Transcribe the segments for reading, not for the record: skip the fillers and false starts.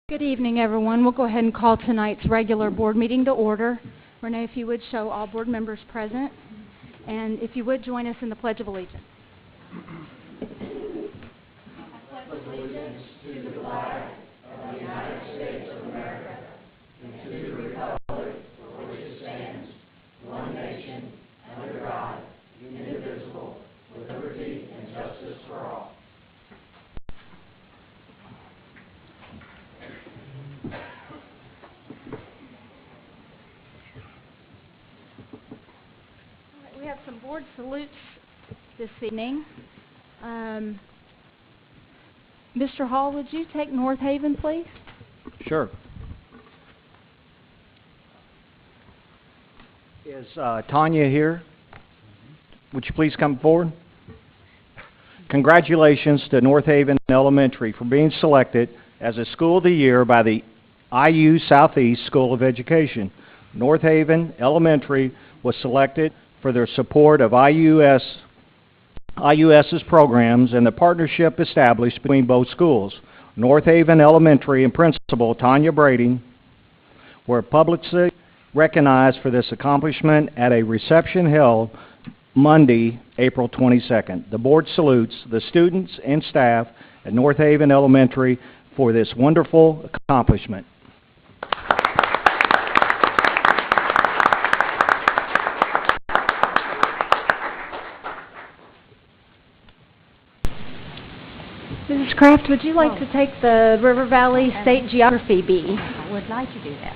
Good evening, everyone. We'll go ahead and call tonight's regular board meeting to order. Renee, if you would show all board members present, and if you would join us in the Pledge of Allegiance. I pledge allegiance to the flag of the United States of America and to the republic for which it stands, one nation, under God, indivisible, with liberty and justice for all. We have some board salutes this evening. Mr. Hall, would you take North Haven, please? Sure. Is Tanya here? Would you please come forward? Congratulations to North Haven Elementary for being selected as a School of the Year by the IU Southeast School of Education. North Haven Elementary was selected for their support of IUS's programs and the partnership established between both schools. North Haven Elementary and Principal Tanya Brady were publicly recognized for this accomplishment at a reception held Monday, April 22nd. The board salutes the students and staff at North Haven Elementary for this wonderful accomplishment. Mrs. Kraft, would you like to take the River Valley State Geography B? I would like to do that.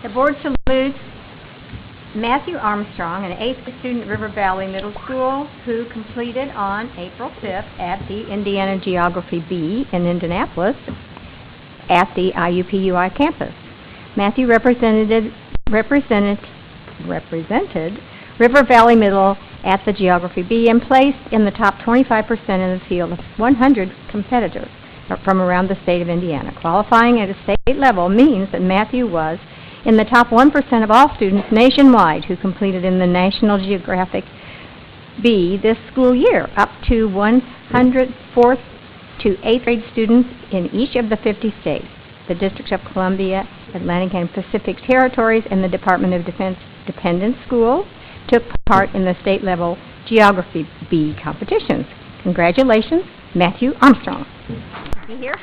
The board salutes Matthew Armstrong, an 8th student at River Valley Middle School, who completed on April 5th at the Indiana Geography B in Indianapolis at the IUPUI campus. Matthew represented River Valley Middle at the Geography B and placed in the top 25% in the field of 100 competitors from around the state of Indiana. Qualifying at a state level means that Matthew was in the top 1% of all students nationwide who completed in the National Geographic B this school year, up to 104th to 8th grade students in each of the 50 states, the District of Columbia, Atlantic and Pacific Territories, and the Department of Defense dependent schools took part in the state-level Geography B competitions. Congratulations, Matthew Armstrong. Is he here?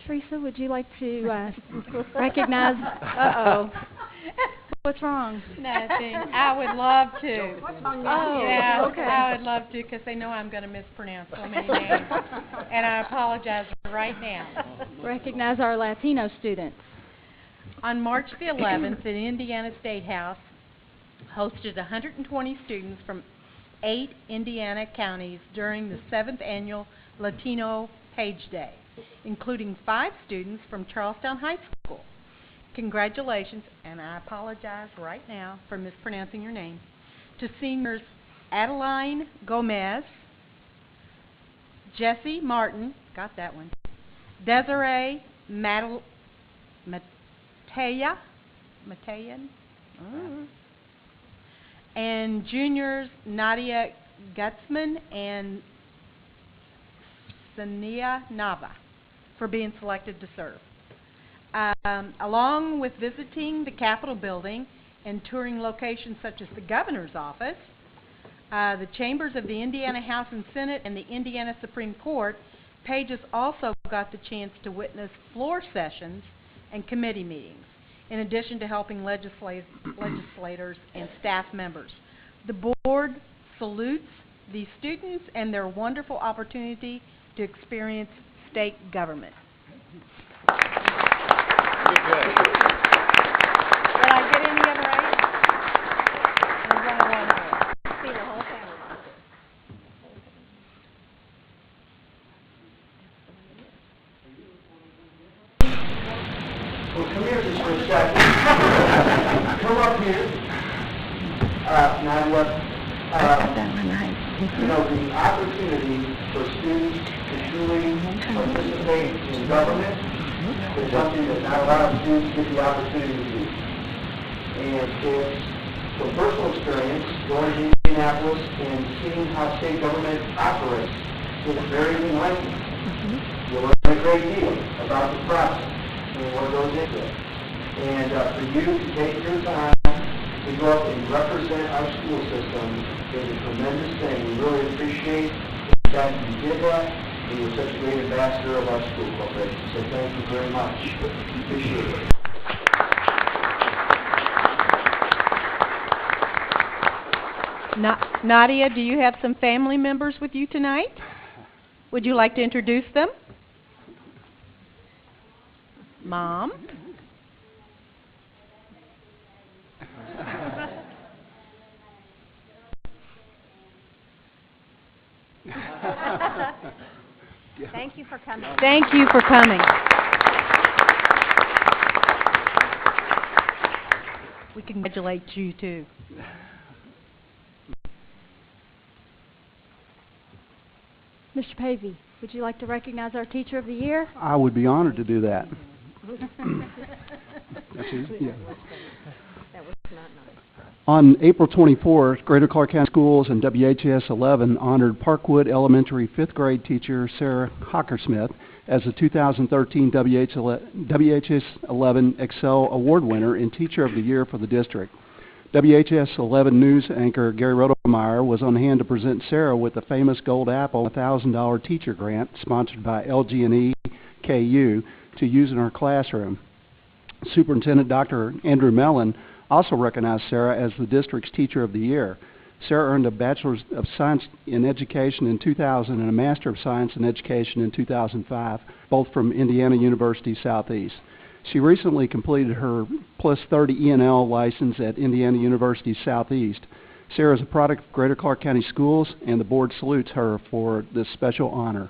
Teresa, would you like to recognize? What's wrong? Nothing. I would love to. Oh, yeah, okay. I would love to because they know I'm going to mispronounce so many names. And I apologize right now. Recognize our Latino students. On March the 11th, the Indiana State House hosted 120 students from 8 Indiana counties during the 7th annual Latino Page Day, including 5 students from Charlestown High School. Congratulations, and I apologize right now for mispronouncing your name, to seniors Adeline Gomez, Jesse Martin, got that one, Desiree Matayan, and juniors Nadia Gutzman and Sania Nava for being selected to serve. Along with visiting the Capitol building and touring locations such as the governor's office, the chambers of the Indiana House and Senate, and the Indiana Supreme Court, Pages also got the chance to witness floor sessions and committee meetings, in addition to helping legislators and staff members. The board salutes these students and their wonderful opportunity to experience state government. Good. Did I get any of it right? There's only one more. See the whole family. Well, come here just for a second. Come up here. Now what, you know, the opportunity for students to truly participate in government is something that not a lot of students get the opportunity to do. And it's from personal experience, going to Indianapolis and seeing how state government operates. It's very enlightening. You learn a great deal about the process and what goes into it. And for you to take your time to go up and represent our school system is a tremendous thing. We really appreciate the fact that you did that, and you're such a great ambassador of our school corporation. So thank you very much. Appreciate it. Nadia, do you have some family members with you tonight? Would you like to introduce them? Mom? Thank you for coming. Thank you for coming. We congratulate you too. Mr. Pavey, would you like to recognize our Teacher of the Year? I would be honored to do that. That's easy. Yeah. That was not nice. On April 24th, Greater Clark County Schools and WHS 11 honored Parkwood Elementary 5th grade teacher Sarah Hockersmith as the 2013 WHS 11 Excel Award winner and Teacher of the Year for the district. WHS 11 news anchor Gary Rodemeyer was on hand to present Sarah with the famous Gold Apple $1,000 teacher grant sponsored by LG&E KU to use in her classroom. Superintendent Dr. Andrew Mellon also recognized Sarah as the district's Teacher of the Year. Sarah earned a Bachelor's of Science in Education in 2000 and a Master of Science in Education in 2005, both from Indiana University Southeast. She recently completed her Plus 30 E&L license at Indiana University Southeast. Sarah is a product of Greater Clark County Schools, and the board salutes her for this special honor.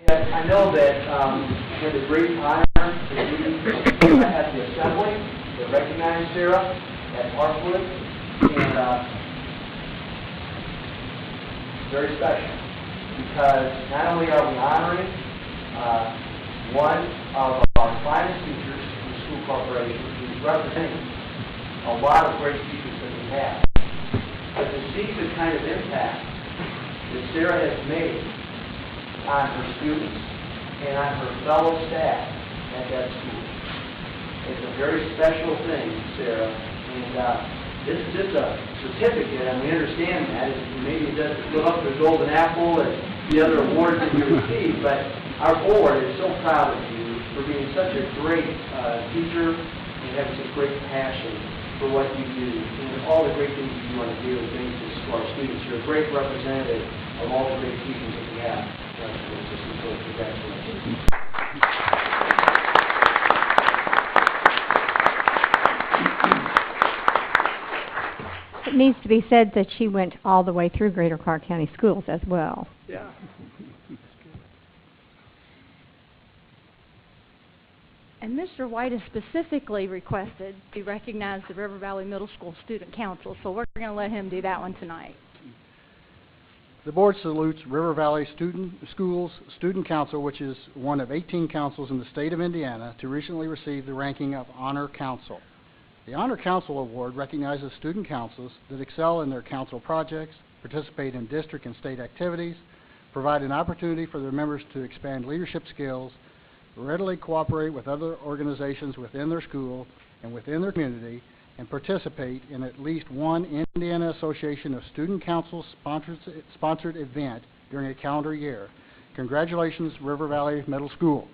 I know that we had a great honor to be at the assembly to recognize Sarah at Parkwood, and very special because not only are we honoring one of our finest teachers in the school corporation who's representing a lot of great teachers that we have, but to see the kind of impact that Sarah has made on her students and on her fellow staff at that school. It's a very special thing, Sarah, and this is just a certificate, and we understand that. Maybe it doesn't fill up the Golden Apple and the other awards that you receive, but our board is so proud of you for being such a great teacher and having such great passion for what you do and all the great things you do on a daily basis for our students. You're a great representative of all the great teachers that we have. Congratulations. It needs to be said that she went all the way through Greater Clark County Schools as well. Yeah. And Mr. White has specifically requested to recognize the River Valley Middle School Student Council, so we're going to let him do that one tonight. The board salutes River Valley Schools Student Council, which is one of 18 councils in the state of Indiana to recently receive the ranking of Honor Council. The Honor Council Award recognizes student councils that excel in their council projects, participate in district and state activities, provide an opportunity for their members to expand leadership skills, readily cooperate with other organizations within their school and within their community, and participate in at least one Indiana Association of Student Councils sponsored event during a calendar year. Congratulations, River Valley Middle School.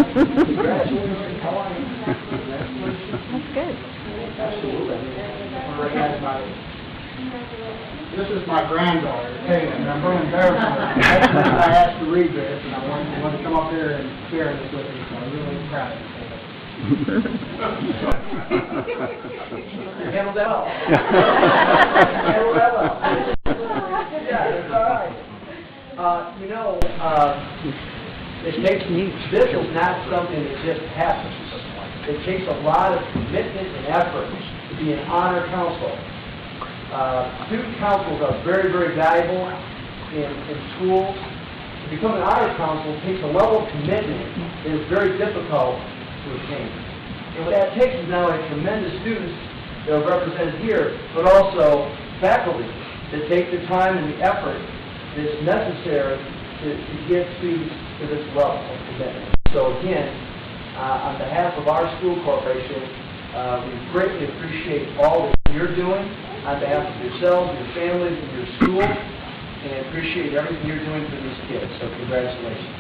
Congratulations. How are you? Congratulations. That's good. Absolutely. This is my granddaughter, Taylor, and I'm really embarrassed of her. I asked to read this, and I wanted to come up here and share this with you, so I'm really proud of you. You handled that well. Handled that well. Yeah, it's all right. This is not something that just happens. It takes a lot of commitment and effort to be an honor council. Student councils are very, very valuable in schools. To become an honor council takes a level of commitment that is very difficult to attain. And what that takes is not only tremendous students that are represented here, but also faculty that take the time and the effort that's necessary to get students to this level of commitment. So again, on behalf of our school corporation, we greatly appreciate all that you're doing on behalf of yourselves, your families, and your school, and appreciate everything you're doing for these kids. So congratulations.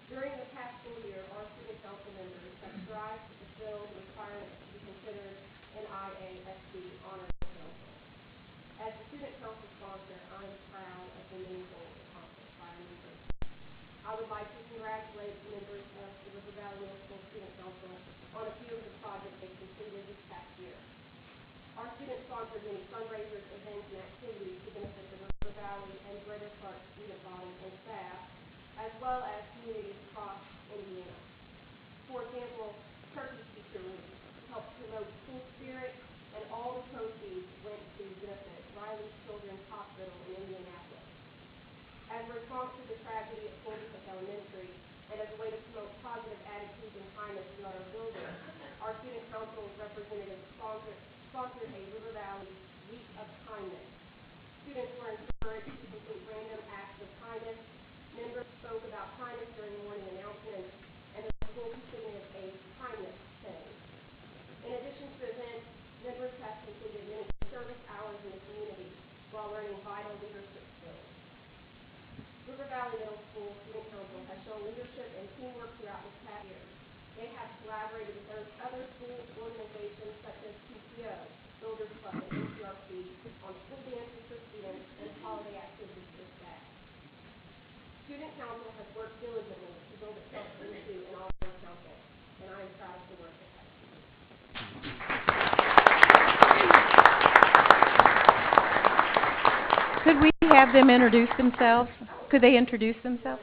During the past school year, our student council members have strived to fulfill the requirements to be considered an IASC honor council. As the student council sponsor, I am proud of the many goals accomplished by our members. I would like to congratulate the members of the River Valley Middle School Student Council on a few of the projects they completed this past year. Our students sponsored many fundraisers, events, and activities to benefit the River Valley and Greater Clark student body and staff, as well as communities across Indiana. For example, Turkey Teacher Week helped promote school spirit, and all the proceeds went to benefit Riley Children's Hospital in Indianapolis. As a response to the tragedy at Kansas Elementary, and as a way to promote positive attitudes and kindness throughout our building, our student council representatives sponsored a River Valley Week of Kindness. Students were encouraged to complete random acts of kindness. Members spoke about kindness during morning announcements, and the school completed a kindness study. In addition to events, members have completed many service hours in the community while learning vital leadership skills. River Valley Middle School Student Council has shown leadership and teamwork throughout this past year. They have collaborated with other school organizations such as PTO, Builders Club, and NCRC on school dances for students and holiday activities for staff. Student Council has worked diligently to build itself into an honor council, and I am proud of the work it has. Could we have them introduce themselves? Could they introduce themselves?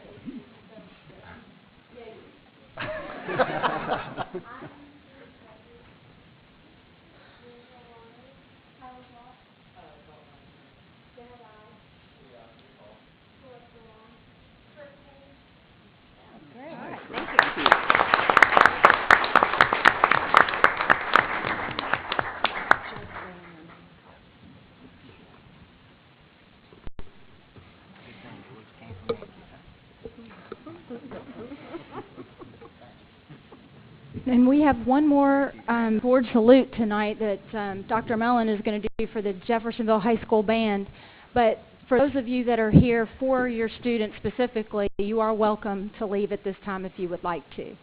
And we have one more board salute tonight that Dr. Mellon is going to do for the Jeffersonville High School Band. But for those of you that are here for your students specifically, you are welcome to leave at this time if you would like to.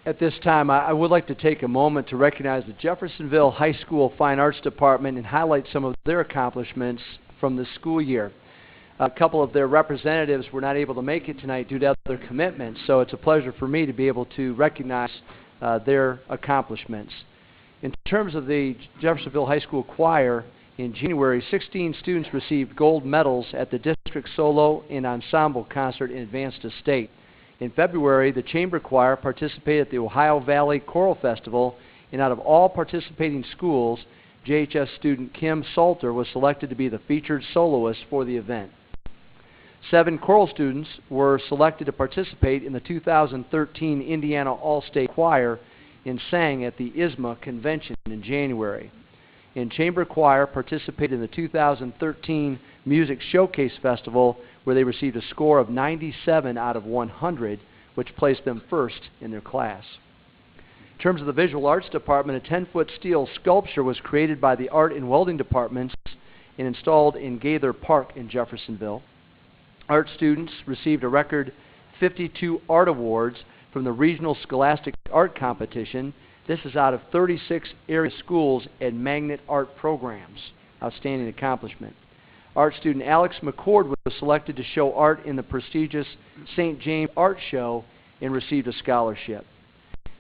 At this time, I would like to take a moment to recognize the Jeffersonville High School Fine Arts Department and highlight some of their accomplishments from the school year. A couple of their representatives were not able to make it tonight due to other commitments, so it's a pleasure for me to be able to recognize their accomplishments. In terms of the Jeffersonville High School Choir, in January, 16 students received gold medals at the district solo and ensemble concert and advanced to state. In February, the Chamber Choir participated at the Ohio Valley Choral Festival, and out of all participating schools, JHS student Kim Salter was selected to be the featured soloist for the event. 7 choral students were selected to participate in the 2013 Indiana All-State Choir and sang at the ISMA convention in January. And Chamber Choir participated in the 2013 Music Showcase Festival, where they received a score of 97 out of 100, which placed them first in their class. In terms of the Visual Arts Department, a 10-foot steel sculpture was created by the Art and Welding departments and installed in Gaither Park in Jeffersonville. Art students received a record 52 art awards from the Regional Scholastic Art Competition. This is out of 36 area schools and magnet art programs. Outstanding accomplishment. Art student Alex McCord was selected to show art in the prestigious St. James Art Show and received a scholarship.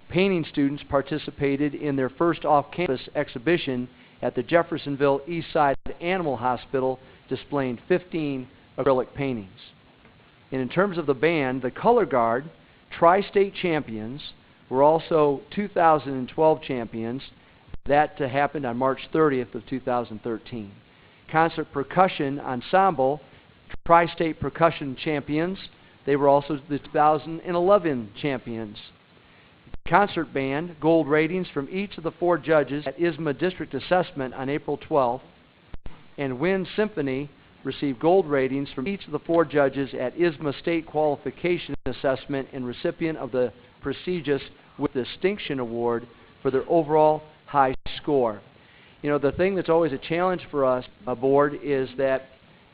Painting students participated in their first off-campus exhibition at the Jeffersonville Eastside Animal Hospital, displaying 15 acrylic paintings. And in terms of the band, the Color Guard, tri-state champions, were also 2012 champions. That happened on March 30th of 2013. Concert Percussion Ensemble, tri-state percussion champions. They were also the 2011 champions. Concert Band, gold ratings from each of the 4 judges at ISMA District Assessment on April 12th. And Wind Symphony received gold ratings from each of the 4 judges at ISMA State Qualification Assessment and recipient of the prestigious with Distinction Award for their overall high score. You know, the thing that's always a challenge for us, board, is that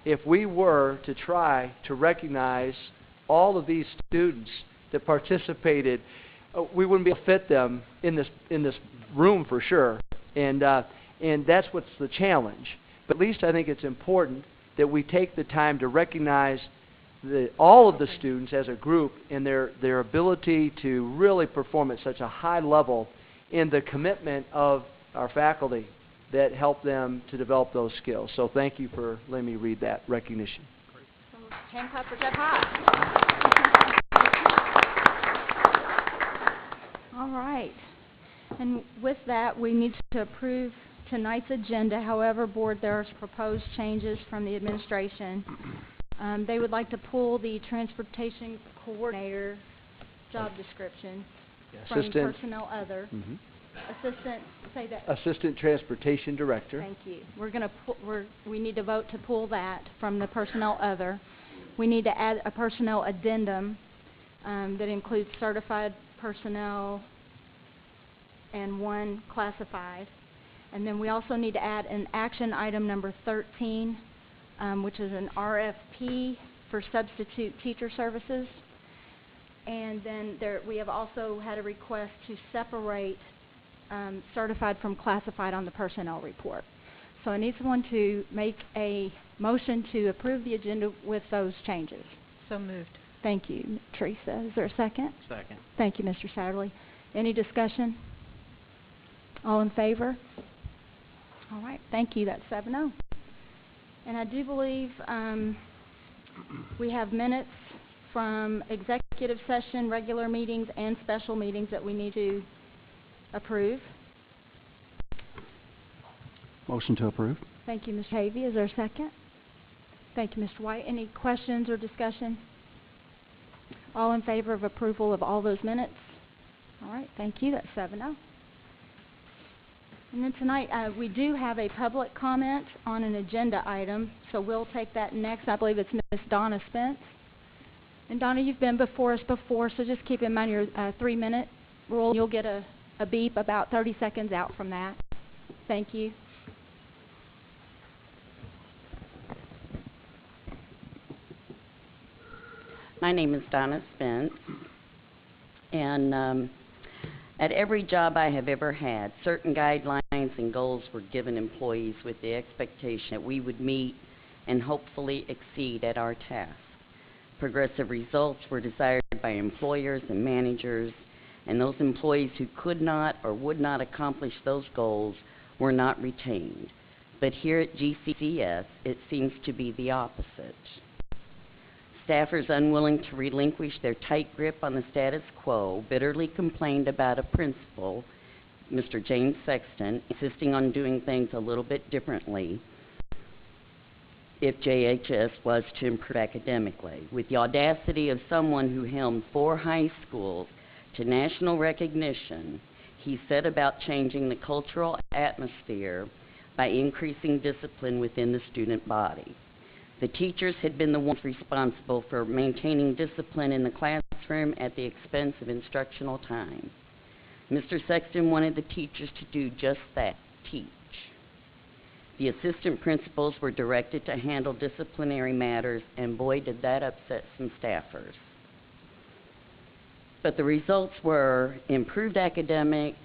if we were to try to recognize all of these students that participated, we wouldn't be able to fit them in this room for sure, and that's what's the challenge. But at least I think it's important that we take the time to recognize all of the students as a group and their ability to really perform at such a high level, in the commitment of our faculty that help them to develop those skills. So thank you for letting me read that recognition. So, hand clap for Jeff Haas. All right. And with that, we need to approve tonight's agenda. However, board, there are proposed changes from the administration. They would like to pull the transportation coordinator job description from personnel other. Assistant, say that. Assistant Transportation Director. Thank you. We need to vote to pull that from the personnel other. We need to add a personnel addendum that includes certified personnel and 1 classified. And then we also need to add an action item number 13, which is an RFP for substitute teacher services. And then we have also had a request to separate certified from classified on the personnel report. So I need someone to make a motion to approve the agenda with those changes. So moved. Thank you, Teresa. Is there a second? Second. Thank you, Mr. Satterley. Any discussion? All in favor? All right, thank you. That's 7-0. And I do believe we have minutes from executive session, regular meetings, and special meetings that we need to approve. Motion to approve. Thank you, Ms. Havey. Is there a second? Thank you, Mr. White. Any questions or discussion? All in favor of approval of all those minutes? All right, thank you. That's 7-0. And then tonight, we do have a public comment on an agenda item, so we'll take that next. I believe it's Ms. Donna Spence. And Donna, you've been before us before, so just keep in mind your 3-minute rule. You'll get a beep about 30 seconds out from that. Thank you. My name is Donna Spence, and at every job I have ever had, certain guidelines and goals were given employees with the expectation that we would meet and hopefully exceed at our task. Progressive results were desired by employers and managers, and those employees who could not or would not accomplish those goals were not retained. But here at GCCS, it seems to be the opposite. Staffers unwilling to relinquish their tight grip on the status quo bitterly complained about a principal, Mr. James Sexton, insisting on doing things a little bit differently. if JHS was to improve academically. With the audacity of someone who helmed 4 high schools to national recognition, he set about changing the cultural atmosphere by increasing discipline within the student body. The teachers had been the ones responsible for maintaining discipline in the classroom at the expense of instructional time. Mr. Sexton wanted the teachers to do just that, teach. The assistant principals were directed to handle disciplinary matters, and boy, did that upset some staffers. But the results were improved academics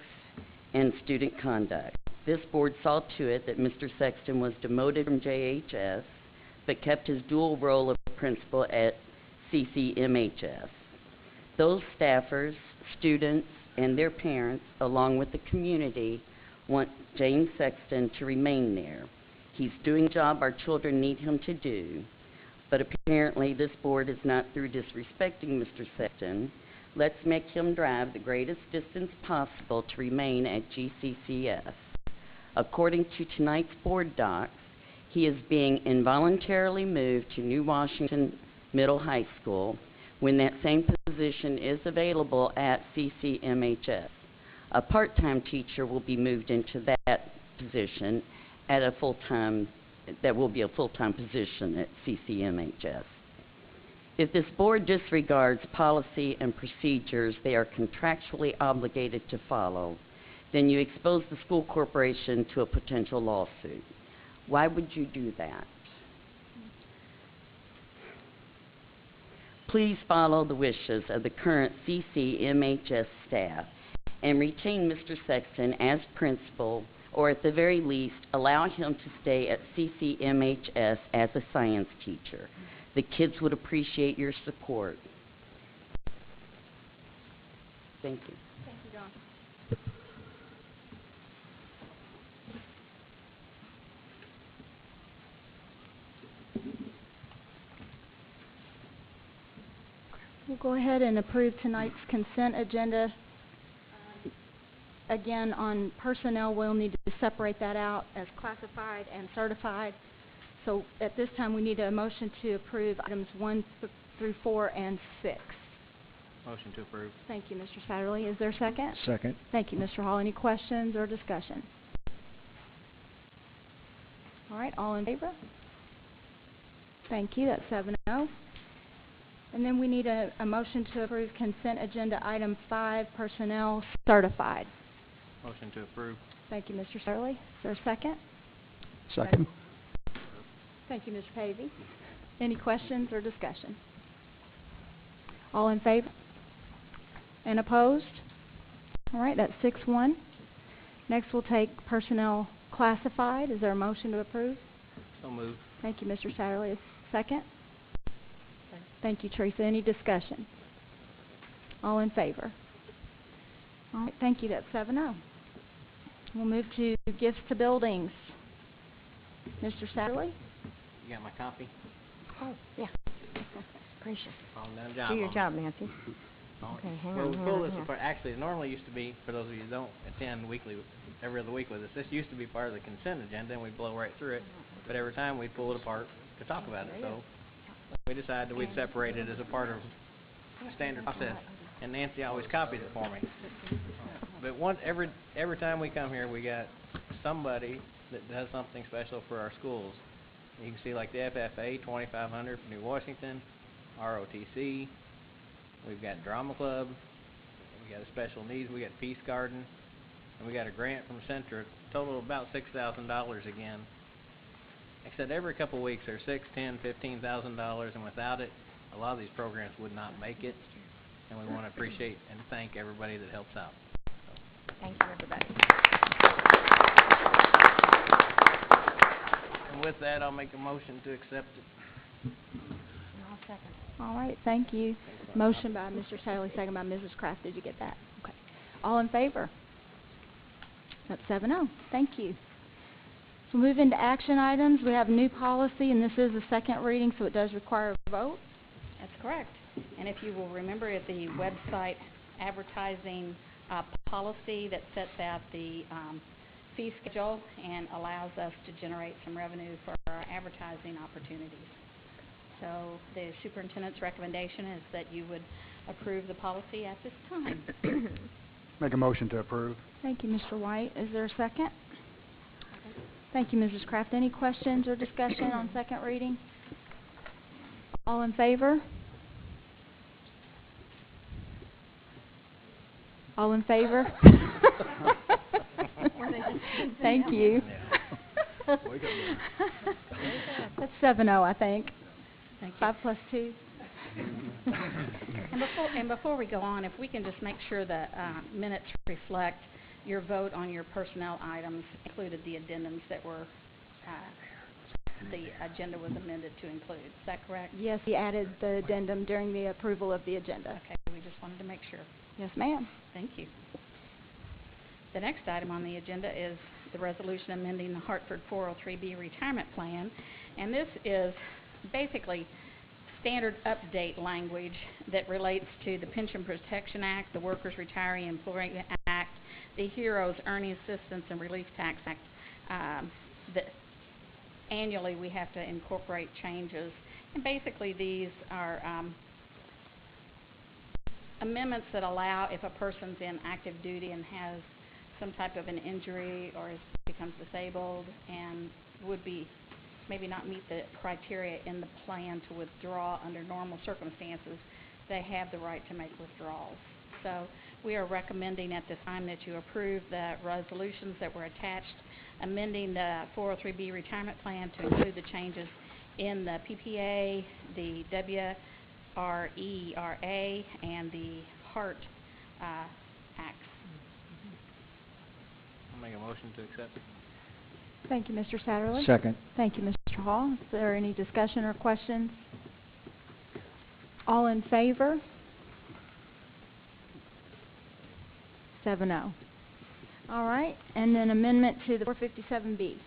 and student conduct. This board saw to it that Mr. Sexton was demoted from JHS, but kept his dual role of principal at CCMHS. Those staffers, students, and their parents, along with the community, want James Sexton to remain there. He's doing the job our children need him to do, but apparently this board is not through disrespecting Mr. Sexton. Let's make him drive the greatest distance possible to remain at GCCS. According to tonight's board docs, he is being involuntarily moved to New Washington Middle High School when that same position is available at CCMHS. A part-time teacher will be moved into that position at a full-time, that will be a full-time position at CCMHS. If this board disregards policy and procedures they are contractually obligated to follow, then you expose the school corporation to a potential lawsuit. Why would you do that? Please follow the wishes of the current CCMHS staff and retain Mr. Sexton as principal, or at the very least, allow him to stay at CCMHS as a science teacher. The kids would appreciate your support. Thank you. Thank you, Dawn. We'll go ahead and approve tonight's consent agenda. Again, on personnel, we'll need to separate that out as classified and certified. So at this time, we need a motion to approve items 1 through 4 and 6. Motion to approve. Thank you, Mr. Satterley. Is there a second? Second. Thank you, Mr. Hall. Any questions or discussion? All right, all in favor? Thank you. That's 7-0. And then we need a motion to approve consent agenda item 5, personnel certified. Motion to approve. Thank you, Mr. Satterley. Is there a second? Second. Thank you, Mr. Pavey. Any questions or discussion? All in favor? And opposed? All right, that's 6-1. Next, we'll take personnel classified. Is there a motion to approve? So moved. Thank you, Mr. Satterley. Second? Thank you, Teresa. Any discussion? All in favor? All right, thank you. That's 7-0. We'll move to gifts to buildings. Mr. Satterley? You got my copy? Oh, yeah. Gracious. All done job. Do your on job, Nancy. it. Oh, Okay, hang well, on, we hang pull on, this hang on. apart. Actually, it normally used to be, for those of you who don't attend weekly, every other week with us, this used to be part of the consent agenda, and we'd blow right through it. But every time we'd pull it apart to talk about it. So we decided that we'd separate it as a part of the standard process. And Nancy always copies it for me. But every time we come here, we got somebody that does something special for our schools. You can see like the FFA, 2,500 for New Washington, ROTC. We've got Drama Club. We got a special needs. We got Peace Garden, and we got a grant from Centra. Total of about $6,000 again. Like I said, every couple of weeks there's $6,000, $10,000, $15,000, and without it, a lot of these programs would not make it. And we want to appreciate and thank everybody that helps out. Thank you, everybody. And with that, I'll make a motion to accept it. I'll second. All right, thank you. Motion by Mr. Satterley, second by Mrs. Kraft. Did you get that? Okay. All in favor? That's 7-0. Thank you. So move into action items. We have a new policy, and this is the second reading, so it does require a vote. That's correct. And if you will remember at the website advertising policy that sets out the fee schedule and allows us to generate some revenue for our advertising opportunities. So the superintendent's recommendation is that you would approve the policy at this time. Make a motion to approve. Thank you, Mr. White. Is there a second? Thank you, Mrs. Kraft. Any questions or discussion on second reading? All in favor? All in favor? Thank you. That's 7-0, I think. Thank you. 5 plus 2. And before we go on, if we can just make sure the minutes reflect your vote on your personnel items, included the addendums that were, the agenda was amended to include. Is that correct? Yes, he added the addendum during the approval of the agenda. Okay, we just wanted to make sure. Yes, ma'am. Thank you. The next item on the agenda is the resolution amending the Hartford 403B retirement plan. And this is basically standard update language that relates to the Pension Protection Act, the Workers Retiree Employee Act, the Heroes Earning Assistance and Relief Tax Act. Annually we have to incorporate changes. And basically these are amendments that allow, if a person's in active duty and has some type of an injury or becomes disabled and would be maybe not meet the criteria in the plan to withdraw under normal circumstances, they have the right to make withdrawals. So we are recommending at this time that you approve the resolutions that were attached, amending the 403B retirement plan to include the changes in the PPA, the WRERA, and the HART Acts. I'll make a motion to accept. Thank you, Mr. Satterley. Second. Thank you, Mr. Hall. Is there any discussion or questions? All in favor? 7-0. All right, and then amendment to the 457B.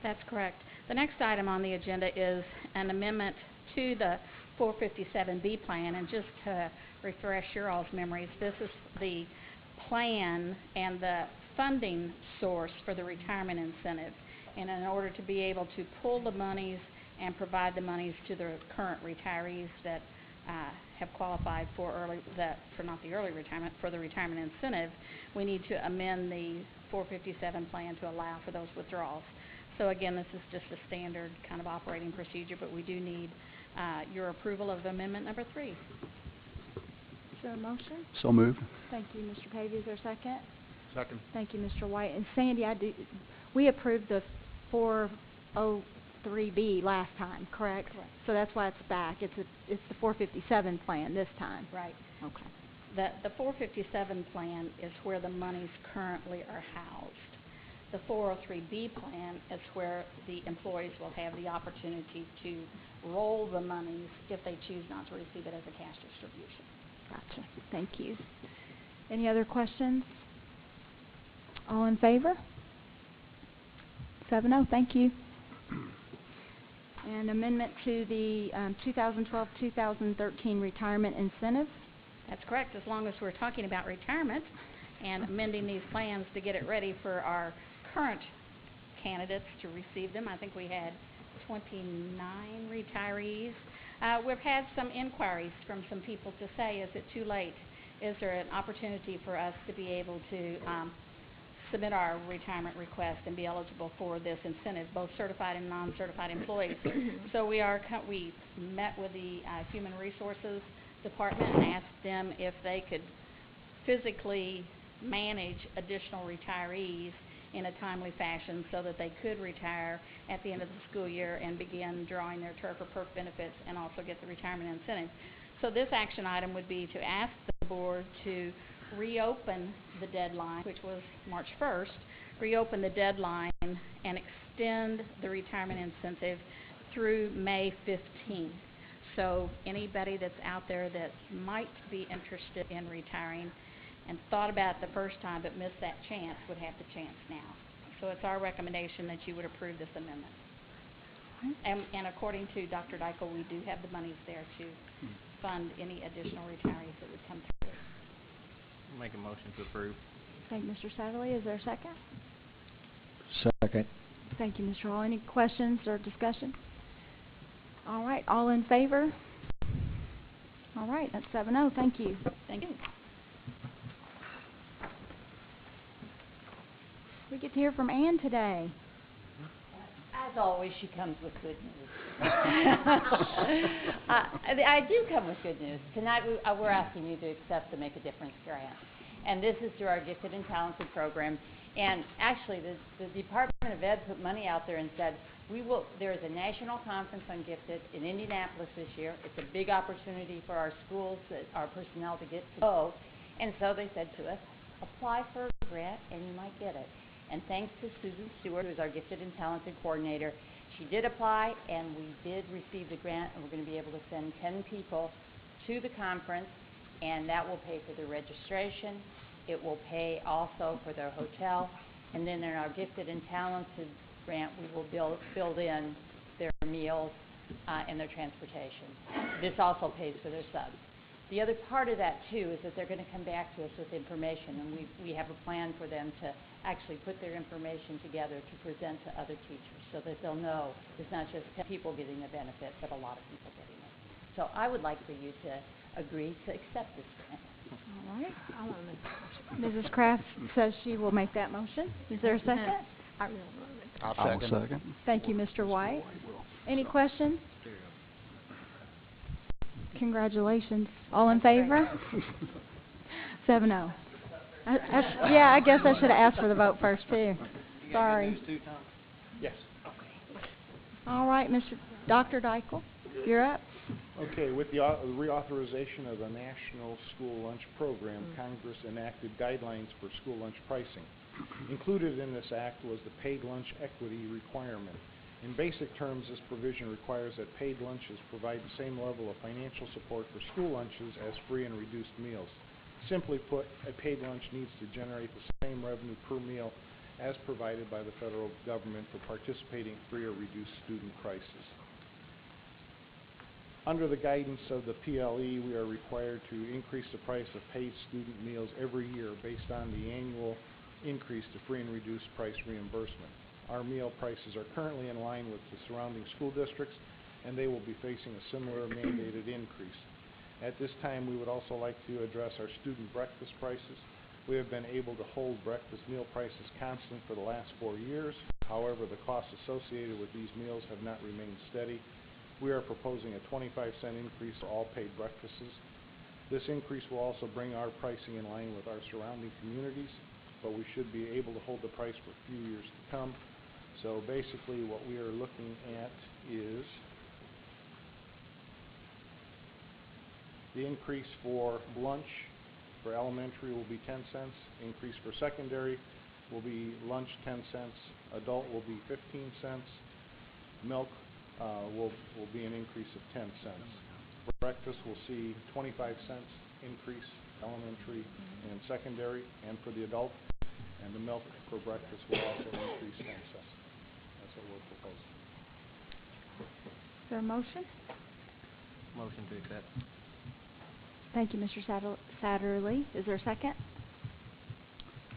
That's correct. The next item on the agenda is an amendment to the 457B plan, and just to refresh your all's memories, this is the plan and the funding source for the retirement incentive. And in order to be able to pull the monies and provide the monies to the current retirees that have qualified for not the early retirement, for the retirement incentive, we need to amend the 457 plan to allow for those withdrawals. So again, this is just a standard kind of operating procedure, but we do need your approval of amendment number 3. Is there a motion? So moved. Thank you, Mr. Pavey. Is there a second? Second. Thank you, Mr. White. And Sandy, we approved the 403B last time, correct? Correct. So that's why it's back. It's the 457 plan this time. Right. Okay. The 457 plan is where the monies currently are housed. The 403B plan is where the employees will have the opportunity to roll the monies if they choose not to receive it as a cash distribution. Gotcha. Thank you. Any other questions? All in favor? 7-0. Thank you. And amendment to the 2012-2013 retirement incentive. That's correct, as long as we're talking about retirement and amending these plans to get it ready for our current candidates to receive them. I think we had 29 retirees. We've had some inquiries from some people to say, is it too late? Is there an opportunity for us to be able to submit our retirement request and be eligible for this incentive, both certified and non-certified employees? So we met with the Human Resources Department and asked them if they could physically manage additional retirees in a timely fashion so that they could retire at the end of the school year and begin drawing their TERP or PERK benefits and also get the retirement incentive. So this action item would be to ask the board to reopen the deadline, which was March 1st, reopen the deadline and extend the retirement incentive through May 15th. So anybody that's out there that might be interested in retiring and thought about it the first time but missed that chance would have the chance now. So it's our recommendation that you would approve this amendment. And according to Dr. Dykle, we do have the monies there to fund any additional retirees that would come through. I'll make a motion to approve. Thank you, Mr. Satterley. Is there a second? Second. Thank you, Mr. Hall. Any questions or discussion? All right, all in favor? All right, that's 7-0. Thank you. Thank you. We get to hear from Ann today. As always, she comes with good news. I do come with good news. Tonight, we're asking you to accept the Make a Difference grant. And this is through our Gifted and Talented program. And actually, the Department of Ed put money out there and said, there is a national conference on gifted in Indianapolis this year. It's a big opportunity for our schools, our personnel to get to go. And so they said to us, apply for a grant and you might get it. And thanks to Susan Stewart, who is our Gifted and Talented coordinator, she did apply and we did receive the grant, and we're going to be able to send 10 people to the conference, and that will pay for their registration. It will pay also for their hotel, and then in our Gifted and Talented grant, we will build in their meals and their transportation. This also pays for their subs. The other part of that, too, is that they're going to come back to us with information, and we have a plan for them to actually put their information together to present to other teachers so that they'll know it's not just 10 people getting the benefit, but a lot of people getting it. So I would like for you to agree to accept this grant. All right. Mrs. Kraft says she will make that motion. Is there a second? I'll second. Thank you, Mr. White. Any questions? Congratulations. All in favor? 7-0. Yeah, I guess I should have asked for the vote first, too. Sorry. Yes. All right, Dr. Dykle, you're up. Okay, with the reauthorization of the National School Lunch Program, Congress enacted guidelines for school lunch pricing. Included in this act was the paid lunch equity requirement. In basic terms, this provision requires that paid lunches provide the same level of financial support for school lunches as free and reduced meals. Simply put, a paid lunch needs to generate the same revenue per meal as provided by the federal government for participating free or reduced student prices. Under the guidance of the PLE, we are required to increase the price of paid student meals every year based on the annual increase to free and reduced price reimbursement. Our meal prices are currently in line with the surrounding school districts, and they will be facing a similar mandated increase. At this time, we would also like to address our student breakfast prices. We have been able to hold breakfast meal prices constant for the last 4 years. However, the costs associated with these meals have not remained steady. We are proposing a 25-cent increase for all paid breakfasts. This increase will also bring our pricing in line with our surrounding communities, but we should be able to hold the price for a few years to come. So basically what we are looking at is the increase for lunch for elementary will be 10 cents, increase for secondary will be lunch 10 cents, adult will be 15 cents, milk will be an increase of 10 cents. Breakfast will see 25 cents increase elementary and secondary, and for the adult, and the milk for breakfast will also increase 10 cents. That's what we're proposing. Is there a motion? Motion to accept. Thank you, Mr. Satterley. Is there a second?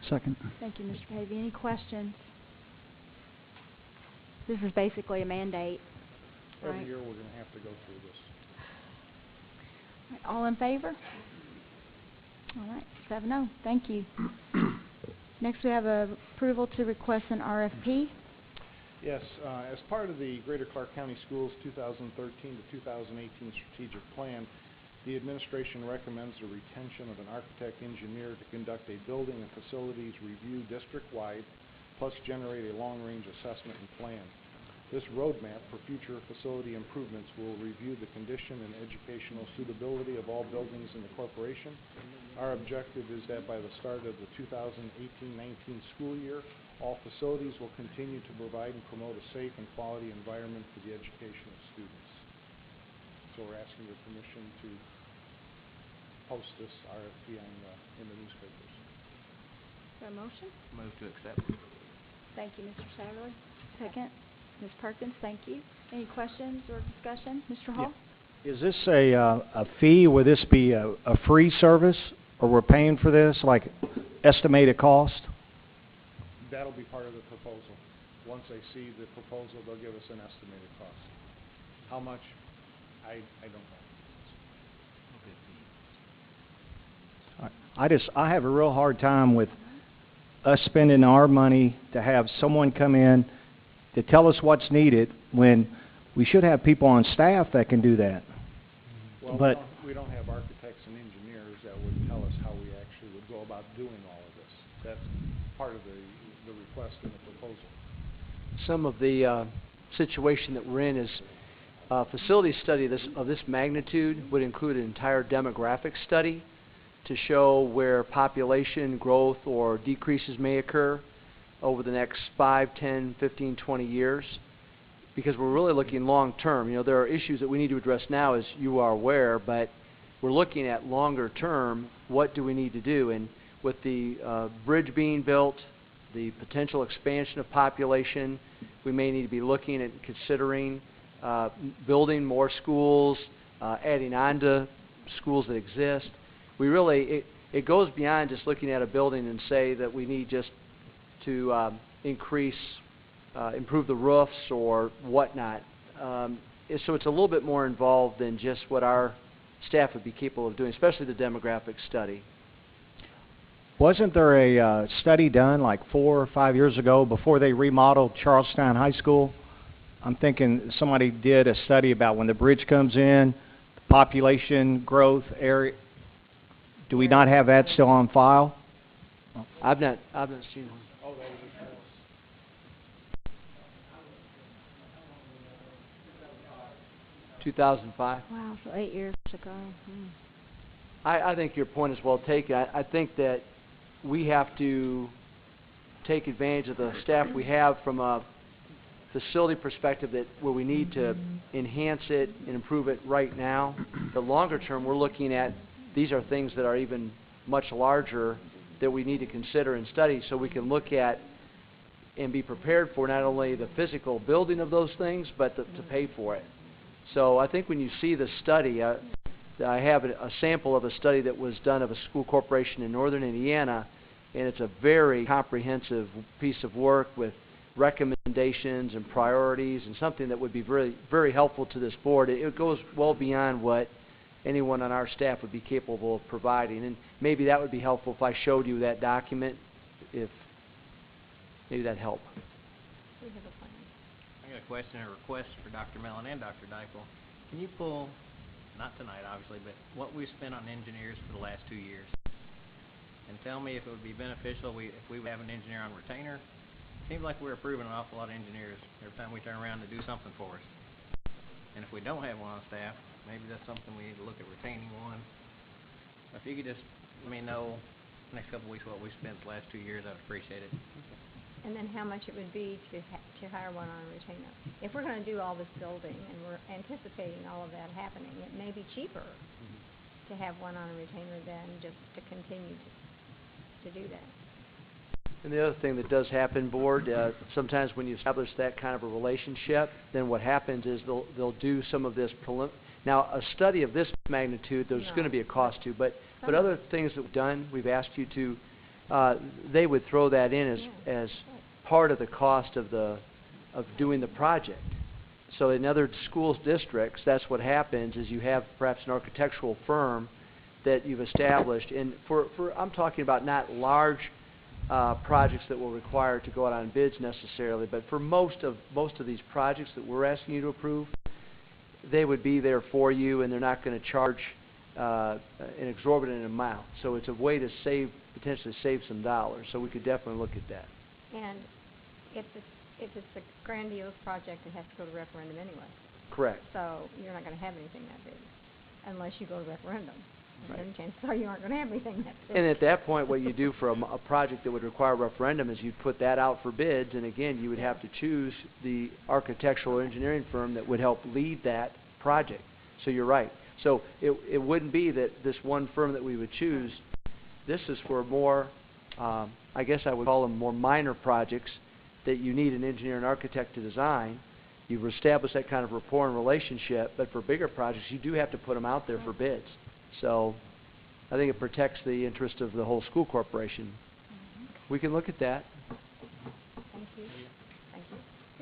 Second. Thank you, Mr. Pavey. Any questions? This is basically a mandate. Every Right. year we're going to have to go through this. Right, all in favor? All right, 7-0. Thank you. Next, we have approval to request an RFP. Yes, as part of the Greater Clark County Schools 2013 to 2018 strategic plan, the administration recommends the retention of an architect engineer to conduct a building and facilities review district-wide, plus generate a long-range assessment and plan. This roadmap for future facility improvements will review the condition and educational suitability of all buildings in the corporation. Our objective is that by the start of the 2018-19 school year, all facilities will continue to provide and promote a safe and quality environment for the education of students. So we're asking your permission to post this RFP in the newspapers. Is there a motion? Move to accept. Thank you, Mr. Satterley. Second. Ms. Perkins, thank you. Any questions or discussion? Mr. Hall? Yeah. Is this a fee? Will this be a free service, or we're paying for this, like estimated cost? That'll be part of the proposal. Once they see the proposal, they'll give us an estimated cost. How much? I don't know. I have a real hard time with us spending our money to have someone come in to tell us what's needed when we should have people on staff that can do that. Well, But we don't have architects and engineers that would tell us how we actually would go about doing all of this. That's part of the request in the proposal. Some of the situation that we're in is a facility study of this magnitude would include an entire demographic study to show where population growth or decreases may occur over the next 5, 10, 15, 20 years. Because we're really looking long term. You know, there are issues that we need to address now, as you are aware, but we're looking at longer term, what do we need to do? And with the bridge being built, the potential expansion of population, we may need to be looking at considering building more schools, adding on to schools that exist. We really, it goes beyond just looking at a building and say that we need just to improve the roofs or whatnot. So it's a little bit more involved than just what our staff would be capable of doing, especially the demographic study. wasn't there a study done like 4 or 5 years ago before they remodeled Charlestown High School? I'm thinking somebody did a study about when the bridge comes in, the population growth area. Do we not have that still on file? I've not seen one. Oh, that was a 2005. Wow, so 8 years ago. I think your point is well taken. I think that we have to take advantage of the staff we have from a facility perspective that where we need to enhance it and improve it right now. The longer term, we're looking at these are things that are even much larger that we need to consider and study so we can look at and be prepared for not only the physical building of those things, but to pay for it. So I think when you see the study, I have a sample of a study that was done of a school corporation in northern Indiana, and it's a very comprehensive piece of work with recommendations and priorities and something that would be very, very helpful to this board. It goes well beyond what anyone on our staff would be capable of providing, and maybe that would be helpful if I showed you that document, if maybe that'd help. We have a plan. I got a question and a request for Dr. Mellon and Dr. Dipel. Can you pull, not tonight obviously, but what we've spent on engineers for the last 2 years? And tell me if it would be beneficial if we would have an engineer on retainer. Seems like we're approving an awful lot of engineers every time we turn around to do something for us. And if we don't have one on staff, maybe that's something we need to look at retaining one. If you could just let me know next couple of weeks what we spent the last 2 years, I'd appreciate it. And then how much it would be to hire one on a retainer. If we're going to do all this building and we're anticipating all of that happening, it may be cheaper to have one on a retainer than just to continue to do that. And the other thing that does happen, board, sometimes when you establish that kind of a relationship, then what happens is they'll do some of this now a study of this magnitude, there's going to be a cost to, but other things that we've done, we've asked you to, they would throw that in as part of the cost of doing the project. So in other schools districts, that's what happens is you have perhaps an architectural firm that you've established, and for I'm talking about not large projects that will require to go out on bids necessarily, but for most of these projects that we're asking you to approve, they would be there for you, and they're not going to charge an exorbitant amount. So it's a way to potentially save some dollars. So we could definitely look at that. And if it's a grandiose project, it has to go to referendum anyway. Correct. So you're not going to have anything that big unless you go to referendum. Right. And chances are you aren't going to have anything that big. And at that point, what you do for a project that would require a referendum is you'd put that out for bids, and again, you would have to choose the architectural engineering firm that would help lead that project. So you're right. So it wouldn't be that this one firm that we would choose. This is for more, I guess I would call them more minor projects that you need an engineer and architect to design. You've established that kind of rapport and relationship, but for bigger projects, you do have to put them out there for bids. So I think it protects the interest of the whole school corporation. We can look at that. Thank you. Thank you.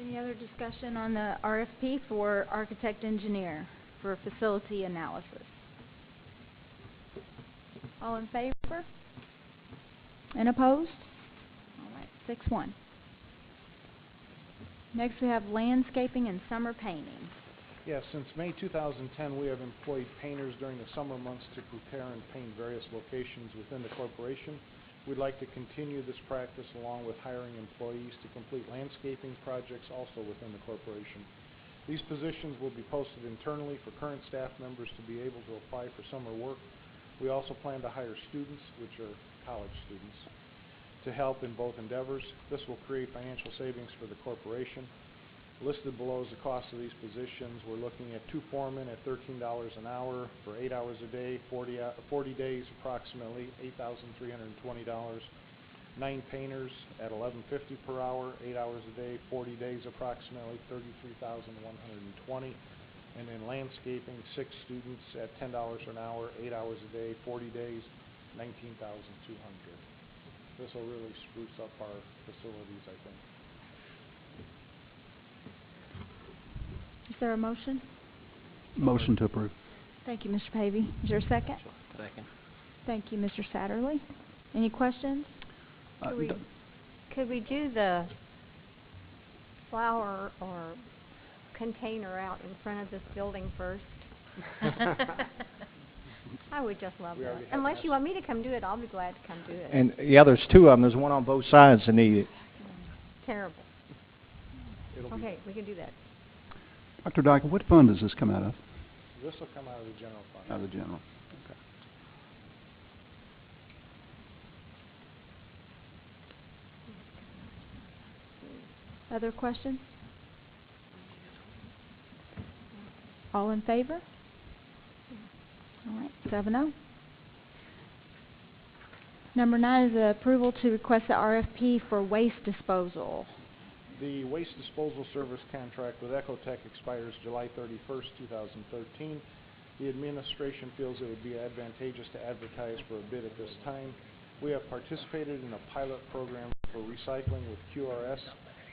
Any other discussion on the RFP for architect engineer for facility analysis? All in favor? And opposed? All right, 6-1. Next, we have landscaping and summer painting. Yes, since May 2010, we have employed painters during the summer months to prepare and paint various locations within the corporation. We'd like to continue this practice along with hiring employees to complete landscaping projects also within the corporation. These positions will be posted internally for current staff members to be able to apply for summer work. We also plan to hire students, which are college students, to help in both endeavors. This will create financial savings for the corporation. Listed below is the cost of these positions. We're looking at 2 foremen at $13 an hour for 8 hours a day, 40 days approximately, $8,320. 9 painters at $11.50 per hour, 8 hours a day, 40 days approximately, $33,120. And then landscaping, 6 students at $10 an hour, 8 hours a day, 40 days, $19,200. This will really spruce up our facilities, I think. Is there a motion? Motion to approve. Thank you, Mr. Pavey. Is there a second? Second. Thank you, Mr. Satterley. Any questions? Could we do the flower or container out in front of this building first? I would just love that. Unless you want me to come do it, I'll be glad to come do it. And yeah, there's 2 of them. There's one on both sides that need it. Terrible. Okay, we can do that. Dr. Dyke, what fund does this come out of? This will come out of the general fund. Out of the general. Okay. Other questions? All in favor? All right, 7-0. Number 9 is the approval to request the RFP for waste disposal. The waste disposal service contract with Ecotech expires July 31st, 2013. The administration feels it would be advantageous to advertise for a bid at this time. We have participated in a pilot program for recycling with QRS,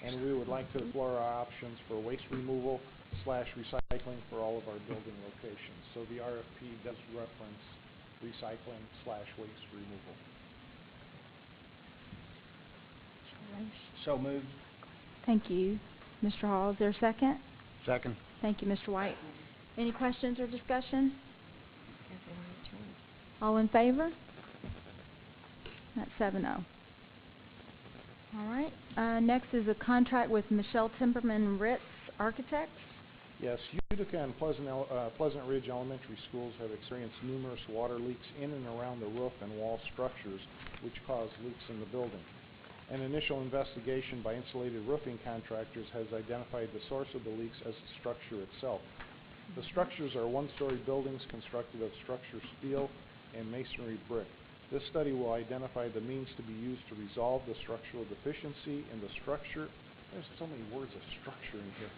and we would like to explore our options for waste removal / recycling for all of our building locations. So the RFP does reference recycling / waste removal. So moved. Thank you, Mr. Hall. Is there a second? Second. Thank you, Mr. White. Any questions or discussion? All in favor? That's 7-0. All right. Next is a contract with Michelle Timberman Ritz Architects. Yes, Utica and Pleasant Ridge Elementary Schools have experienced numerous water leaks in and around the roof and wall structures, which cause leaks in the building. An initial investigation by insulated roofing contractors has identified the source of the leaks as the structure itself. The structures are 1-story buildings constructed of structure steel and masonry brick. This study will identify the means to be used to resolve the structural deficiency in the structure. There's so many words of structure in here.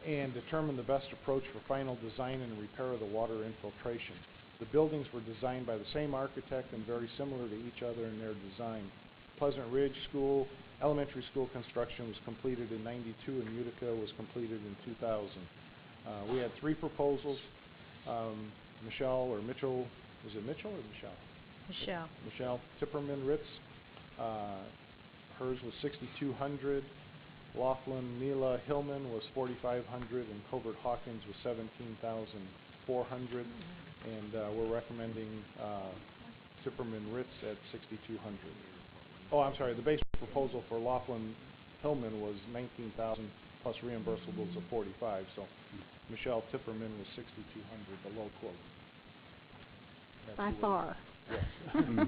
And determine the best approach for final design and repair of the water infiltration. The buildings were designed by the same architect and very similar to each other in their design. Pleasant Ridge Elementary School construction was completed in '92, and Utica was completed in 2000. We had 3 proposals. Michelle or Mitchell, is it Mitchell or Michelle? Michelle Tipperman Ritz. Hers was $6,200. Laughlin Neela Hillman was $4,500, and Covert Hawkins was $17,400. And we're recommending Tipperman Ritz at $6,200. Oh, I'm sorry. The base proposal for Laughlin Hillman was $19,000 plus reimbursables of $45,000. So Michelle Tipperman was $6,200, the low quote. By far. Yes,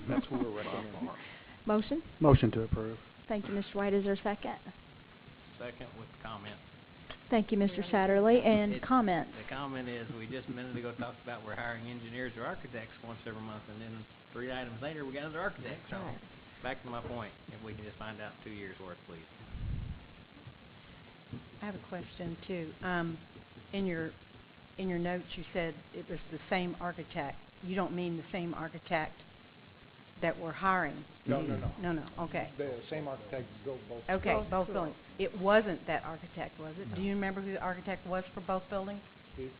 that's who we're recommending. Motion? Motion to approve. Thank you, Mr. White. Is there a second? Second with comment. Thank you, Mr. Satterley. And comment? The comment is, we just a minute ago talked about we're hiring engineers or architects once every month, and then 3 items later, we got another architect. So, back to my point, if we can just find out 2 years' worth, please. I have a question too. In your notes, you said it was the same architect. You don't mean the same architect that we're hiring? No, no, no. No, no, okay. The same architect built both. Okay, Both both schools. buildings. It wasn't that architect, was it? Do you remember who the architect was for both buildings? Steve?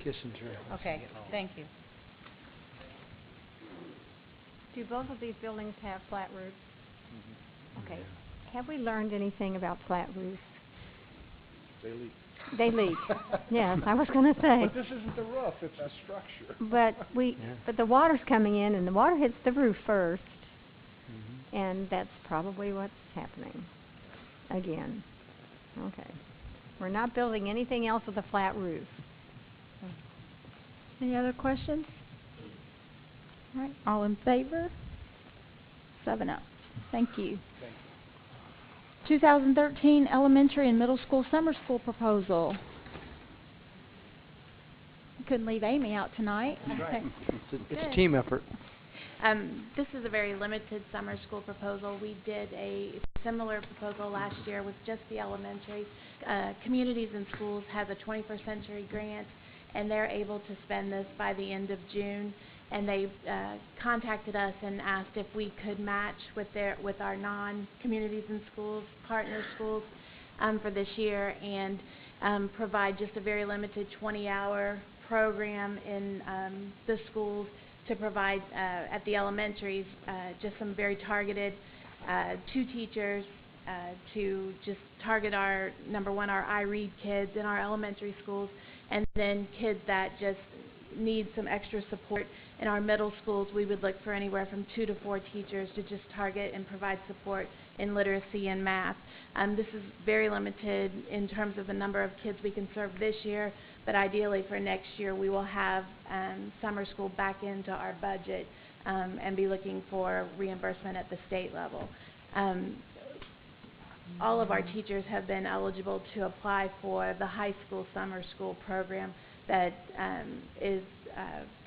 Kissinger. Okay, thank you. Do both of these buildings have flat roofs? Okay. Have we learned anything about flat roofs? They leak. They leak. Yes, I was gonna say. But this isn't the roof, it's the structure. But the water's coming in and the water hits the roof first, Mm-hmm. and that's probably what's happening. Again. Okay. We're not building anything else with a flat roof. Any other questions? All right, all in favor? 7-0. Thank you. 2013 elementary and middle school summer school proposal. Couldn't leave Amy out tonight. Right. It's a team effort. This is a very limited summer school proposal. We did a similar proposal last year with just the elementary. Communities and Schools has a 21st Century grant, and they're able to spend this by the end of June. And they contacted us and asked if we could match with our non-Communities and Schools partner schools for this year, and provide just a very limited 20-hour program in the schools to provide at the elementaries just some very targeted 2 teachers to just target our number one, our I-read kids in our elementary schools, and then kids that just need some extra support. In our middle schools, we would look for anywhere from 2 to 4 teachers to just target and provide support in literacy and math. This is very limited in terms of the number of kids we can serve this year, but ideally for next year we will have summer school back into our budget and be looking for reimbursement at the state level. All of our teachers have been eligible to apply for the high school summer school program that is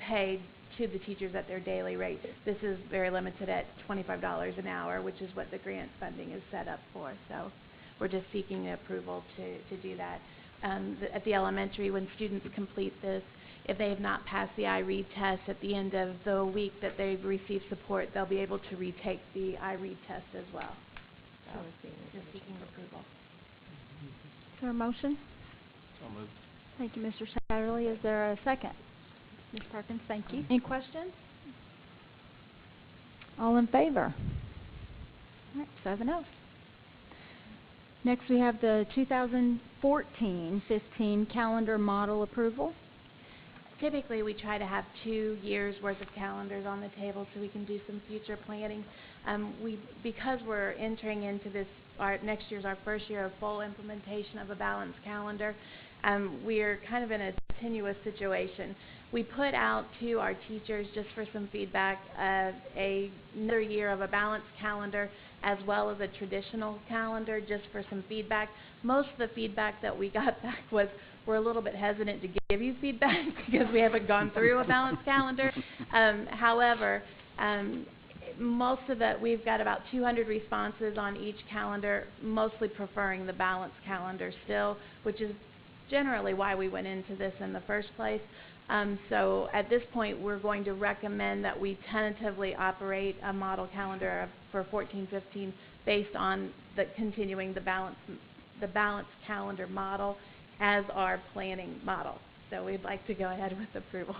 paid to the teachers at their daily rate. This is very limited at $25 an hour, which is what the grant funding is set up for. So we're just seeking the approval to do that. At the elementary, when students complete this, if they have not passed the I-read test at the end of the week that they've received support, they'll be able to retake the I-read test as well. So just seeking approval. Is there a motion? So moved. Thank you, Mr. Satterley. Is there a second? Ms. Perkins, thank you. Any questions? All in favor? All right, 7-0. Next, we have the 2014-15 calendar model approval. Typically, we try to have 2 years' worth of calendars on the table so we can do some future planning. Because we're entering into this, next year's our first year of full implementation of a balanced calendar, we're kind of in a tenuous situation. We put out to our teachers, just for some feedback, another year of a balanced calendar as well as a traditional calendar, just for some feedback. Most of the feedback that we got back was, we're a little bit hesitant to give you feedback because we haven't gone through a balanced calendar. However, most of that, we've got about 200 responses on each calendar, mostly preferring the balanced calendar still, which is generally why we went into this in the first place. So at this point, we're going to recommend that we tentatively operate a model calendar for 14-15 based on continuing the balanced calendar model as our planning model. So we'd like to go ahead with approval.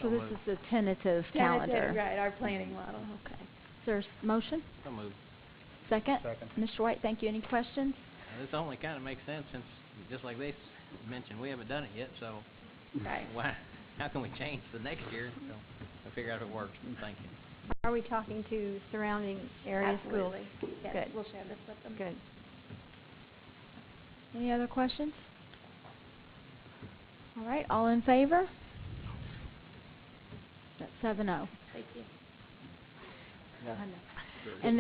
So this is the tentative calendar. Tentative, right, our planning model. Okay. Is there a motion? So moved. Second? Second. Mr. White, thank you. Any questions? This only kind of makes sense since, just like they mentioned, we haven't done it yet, so Right. why? How can we change the next year? So we'll figure out if it works. Thank you. Are we talking to surrounding area schools? Absolutely. Yes, Good. we'll share this with them. Good. Any other questions? All right, all in favor? That's 7-0. Thank you. And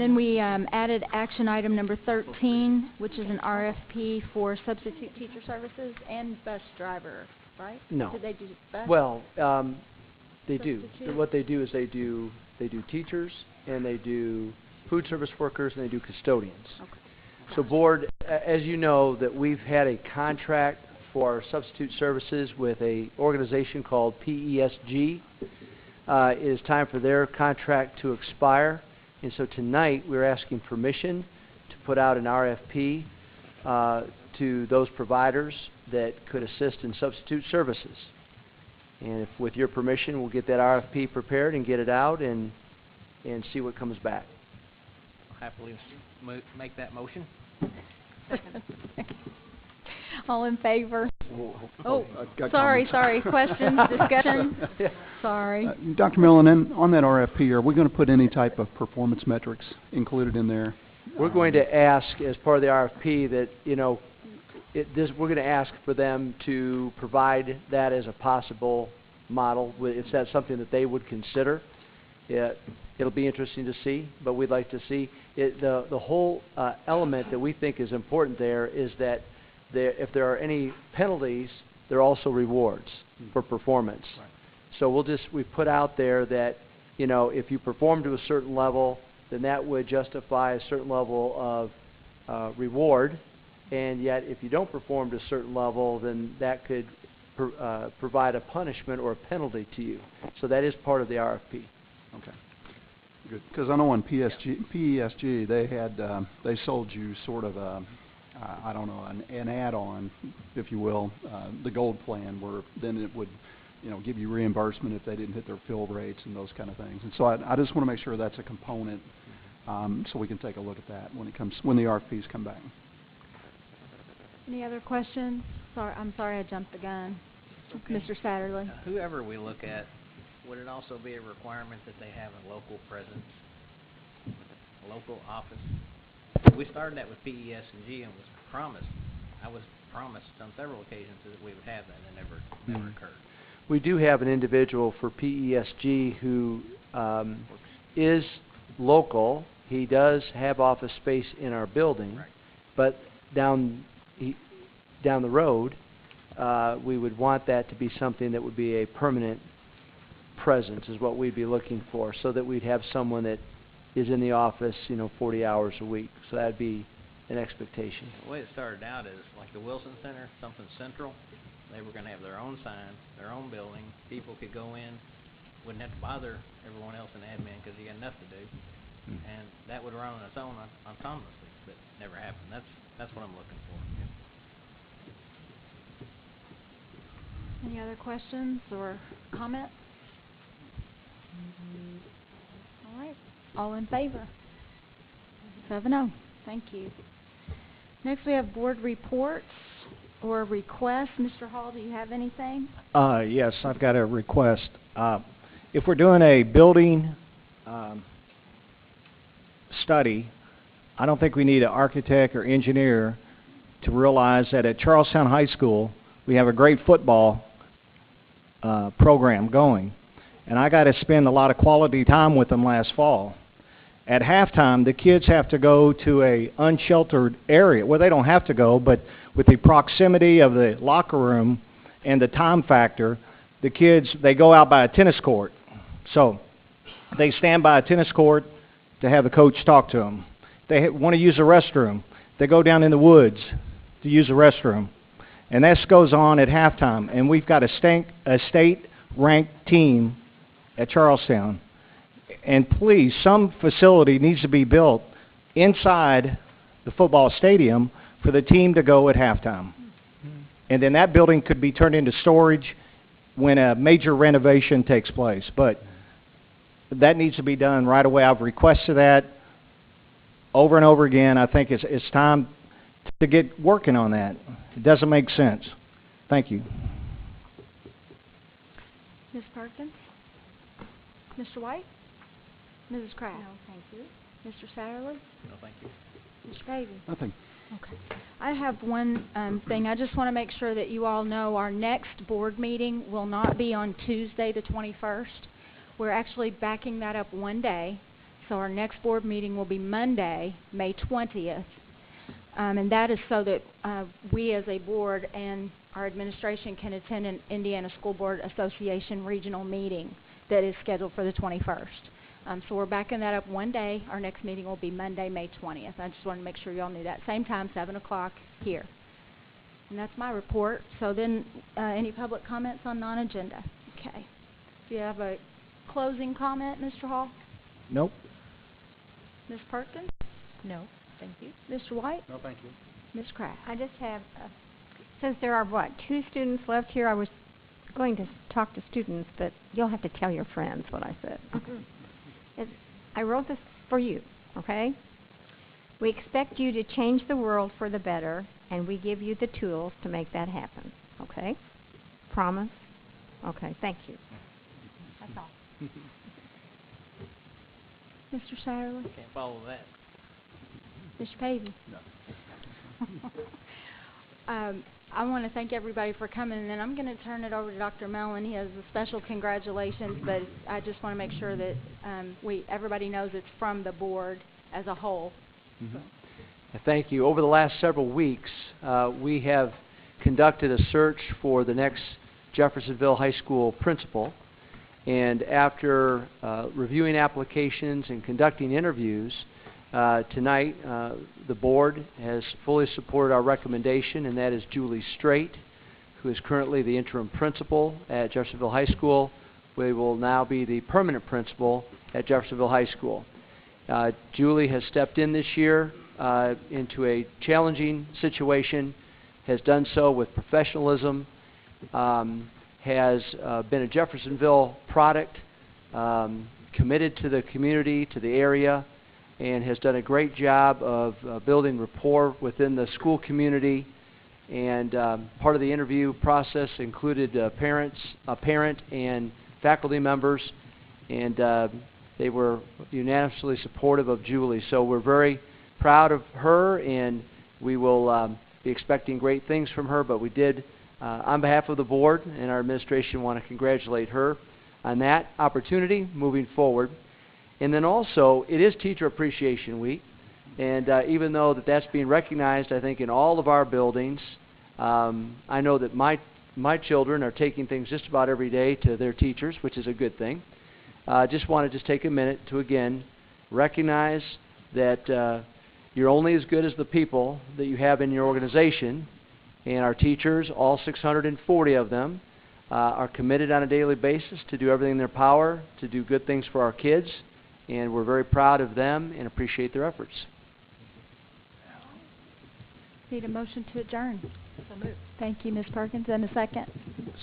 then we added action item number 13, which is an RFP for substitute teacher services and bus driver, right? No. Did they do bus? Well, they do. Substitute? What they do is they do teachers, and they do food service workers, and they do custodians. Okay. So board, as you know, that we've had a contract for substitute services with a organization called PESG. It is time for their contract to expire, and so tonight we're asking permission to put out an RFP to those providers that could assist in substitute services. And if, with your permission, we'll get that RFP prepared and get it out and see what comes back. I'll happily make that motion. All in favor? Oh, I've got sorry, comments. questions, discussion? Sorry. Dr. Millen, on that RFP, are we going to put any type of performance metrics included in there? We're going to ask, as part of the RFP, that, you know, we're going to ask for them to provide that as a possible model. If that's something that they would consider, it'll be interesting to see, but we'd like to see it. The whole element that we think is important there is that if there are any penalties, there are also rewards for performance. Right. So we've put out there that, you know, if you perform to a certain level, then that would justify a certain level of reward, and yet if you don't perform to a certain level, then that could provide a punishment or a penalty to you. So that is part of the RFP. Okay. Good. Because I know on PESG, they sold you sort of a, I don't know, an add-on, if you will, the gold plan, where then it would, you know, give you reimbursement if they didn't hit their fill rates and those kind of things. And so I just want to make sure that's a component, so we can take a look at that when the RFPs come back. Any other questions? I'm sorry I jumped the gun. Okay. Mr. Satterley. Whoever we look at, would it also be a requirement that they have a local presence, a local office? We started that with PESG and I was promised on several occasions that we would have that, and it never occurred. We do have an individual for PESG who is local. He does have office space in our building, right, but down the road, we would want that to be something that would be a permanent presence, is what we'd be looking for, so that we'd have someone that is in the office, you know, 40 hours a week. So that'd be an expectation. The way it started out is like the Wilson Center, something central. They were going to have their own sign, their own building. People could go in, wouldn't have to bother everyone else in admin because you got enough to do, and that would run on its own autonomously. But never happened. That's what I'm looking for. Any other questions or comments? All right. All in favor? 7-0. Thank you. Next we have board reports or requests. Mr. Hall, do you have anything? Yes, I've got a request. If we're doing a building study, I don't think we need an architect or engineer to realize that at Charlestown High School we have a great football program going, and I got to spend a lot of quality time with them last fall. At halftime, the kids have to go to a unsheltered area. Well, they don't have to go, but with the proximity of the locker room and the time factor, the kids, they go out by a tennis court. So they stand by a tennis court to have the coach talk to them. They want to use a restroom. They go down in the woods to use a restroom. And this goes on at halftime. And we've got a state-ranked team at Charlestown. And please, some facility needs to be built inside the football stadium for the team to go at halftime. And then that building could be turned into storage when a major renovation takes place. But that needs to be done right away. I've requested that over and over again. I think it's time to get working on that. It doesn't make sense. Thank you. Ms. Perkins? Mr. White? Mrs. Kraft? No, thank you. Mr. Satterley? No, thank you. Mr. Davey? Nothing. Okay. I have one thing. I just want to make sure that you all know our next board meeting will not be on Tuesday the 21st. We're actually backing that up one day. So our next board meeting will be Monday, May 20th. And that is so that we as a board and our administration can attend an Indiana School Board Association regional meeting that is scheduled for the 21st. So we're backing that up one day. Our next meeting will be Monday, May 20th. I just wanted to make sure you all knew that. Same time, 7 o'clock here. And that's my report. So then, any public comments on non-agenda? Okay. Do you have a closing comment, Mr. Hall? Nope. Ms. Perkins? No, thank you. Mr. White? No, thank you. Ms. Kraft? I just have, since there are, what, 2 students left here, I was going to talk to students, but you'll have to tell your friends what I said. I wrote this for you, okay? We expect you to change the world for the better, and we give you the tools to make that happen, okay? Promise? Okay, thank you. That's all. Mr. Satterley? Can't follow that. Mr. Pavey? I want to thank everybody for coming, and then I'm going to turn it over to Dr. Mellon. He has a special congratulations, but I just want to make sure that everybody knows it's from the board as a whole. Thank you. Over the last several weeks, we have conducted a search for the next Jeffersonville High School principal, and after reviewing applications and conducting interviews, tonight the board has fully supported our recommendation, and that is Julie Straight, who is currently the interim principal at Jeffersonville High School. We will now be the permanent principal at Jeffersonville High School. Julie has stepped in this year into a challenging situation, has done so with professionalism, has been a Jeffersonville product, committed to the community, to the area, and has done a great job of building rapport within the school community. And part of the interview process included parent and faculty members, and they were unanimously supportive of Julie. So we're very proud of her, and we will be expecting great things from her. But we did, on behalf of the board and our administration, want to congratulate her on that opportunity moving forward. And then also, it is Teacher Appreciation Week, and even though that's being recognized, I think, in all of our buildings, I know that my children are taking things just about every day to their teachers, which is a good thing. I just want to take a minute to, again, recognize that you're only as good as the people that you have in your organization, and our teachers, all 640 of them, are committed on a daily basis to do everything in their power to do good things for our kids, and we're very proud of them and appreciate their efforts. Need a motion to adjourn. So moved. Thank you, Ms. Perkins. And a second.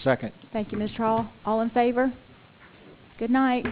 Second. Thank you, Mr. Hall. All in favor? Good night.